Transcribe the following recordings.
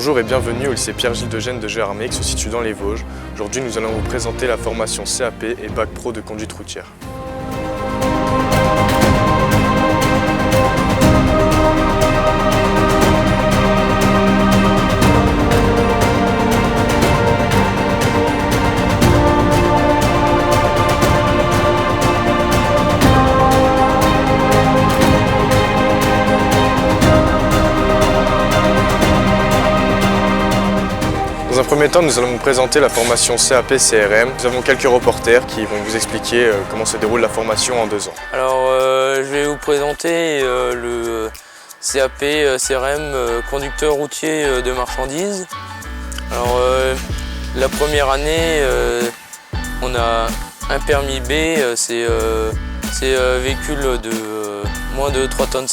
Bonjour et bienvenue au lycée Pierre-Gilles de Gênes de Gérardmer qui se situe dans les Vosges. Aujourd'hui, nous allons vous présenter la formation CAP et Bac Pro de conduite routière. Dans un premier temps, nous allons vous présenter la formation CAP-CRM. Nous avons quelques reporters qui vont vous expliquer comment se déroule la formation en 2 ans. Alors, je vais vous présenter le CAP-CRM conducteur routier de marchandises. Alors, la première année, on a un permis B, c'est véhicule de moins de 3,5 tonnes.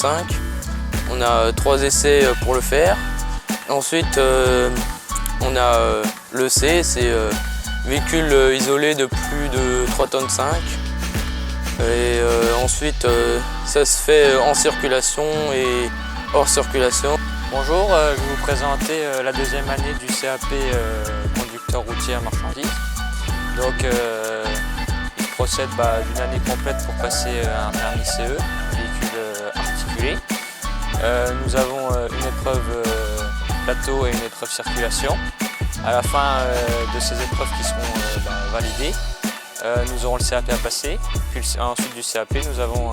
On a 3 essais pour le faire. Ensuite, on a le C, c'est véhicule isolé de plus de 3,5 tonnes. Et ensuite, ça se fait en circulation et hors circulation. Bonjour, je vais vous présenter la deuxième année du CAP conducteur routier à marchandises. Donc, il procède d'une année complète pour passer un permis CE, véhicule articulé. Nous avons une épreuve plateau et une épreuve circulation. À la fin de ces épreuves qui seront validées, nous aurons le CAP à passer. Puis ensuite du CAP, nous avons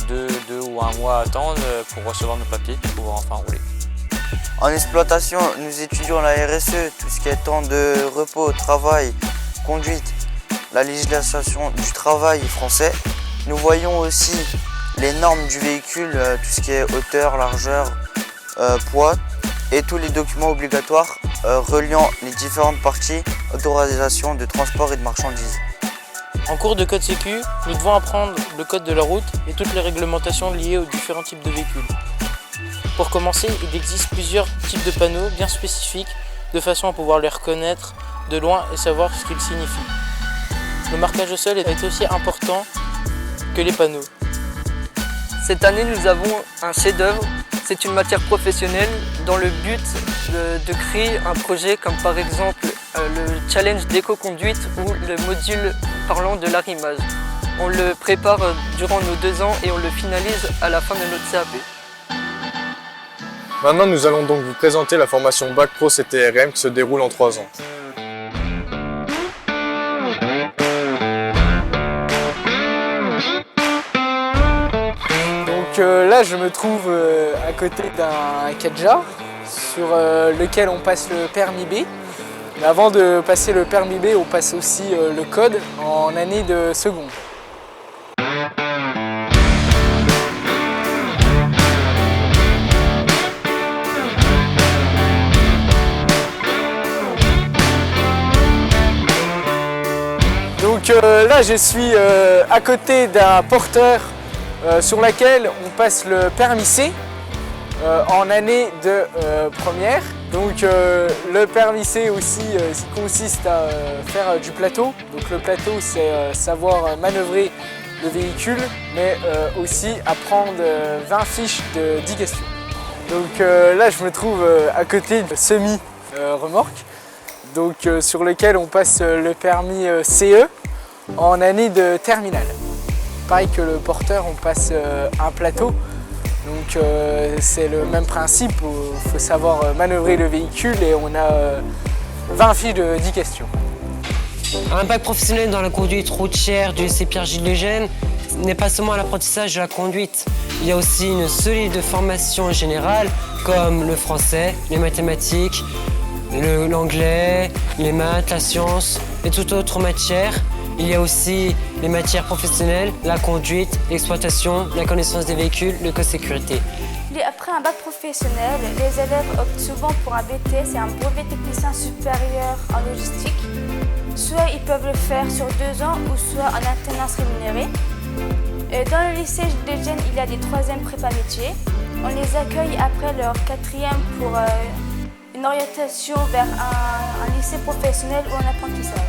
2 ou 1 mois à attendre pour recevoir nos papiers et pouvoir enfin rouler. En exploitation, nous étudions la RSE, tout ce qui est temps de repos, travail, conduite, la législation du travail français. Nous voyons aussi les normes du véhicule, tout ce qui est hauteur, largeur, poids et tous les documents obligatoires reliant les différentes parties d'autorisation de transport et de marchandises. En cours de code sécu, nous devons apprendre le code de la route et toutes les réglementations liées aux différents types de véhicules. Pour commencer, il existe plusieurs types de panneaux bien spécifiques de façon à pouvoir les reconnaître de loin et savoir ce qu'ils signifient. Le marquage au sol est aussi important que les panneaux. Cette année, nous avons un chef-d'œuvre. C'est une matière professionnelle dans le but de créer un projet comme par exemple le challenge d'éco-conduite ou le module parlant de l'arrimage. On le prépare durant nos 2 ans et on le finalise à la fin de notre CAP. Maintenant, nous allons donc vous présenter la formation Bac Pro CTRM qui se déroule en 3 ans. Là, je me trouve à côté d'un Kadjar sur lequel on passe le permis B. Mais avant de passer le permis B, on passe aussi le code en année de seconde. Donc là, je suis à côté d'un porteur sur laquelle on passe le permis C en année de première. Donc le permis C aussi consiste à faire du plateau. Donc le plateau, c'est savoir manœuvrer le véhicule, mais aussi apprendre 20 fiches de 10 questions. Donc là, je me trouve à côté de semi-remorque, donc sur lequel on passe le permis CE en année de terminale. Pareil que le porteur, on passe un plateau, donc c'est le même principe, il faut savoir manœuvrer le véhicule et on a 20 fiches de 10 questions. Un bac professionnel dans la conduite routière du lycée Pierre-Gilles de Gênes n'est pas seulement l'apprentissage de la conduite, il y a aussi une solide formation générale comme le français, les mathématiques, l'anglais, les maths, la science et toute autre matière. Il y a aussi les matières professionnelles, la conduite, l'exploitation, la connaissance des véhicules, l'éco-sécurité. Après un bac professionnel, les élèves optent souvent pour un BTS et un brevet technicien supérieur en logistique. Soit ils peuvent le faire sur 2 ans ou soit en alternance rémunérée. Dans le lycée de Gênes, il y a des 3e prépa métiers. On les accueille après leur 4e pour une orientation vers un lycée professionnel ou un apprentissage.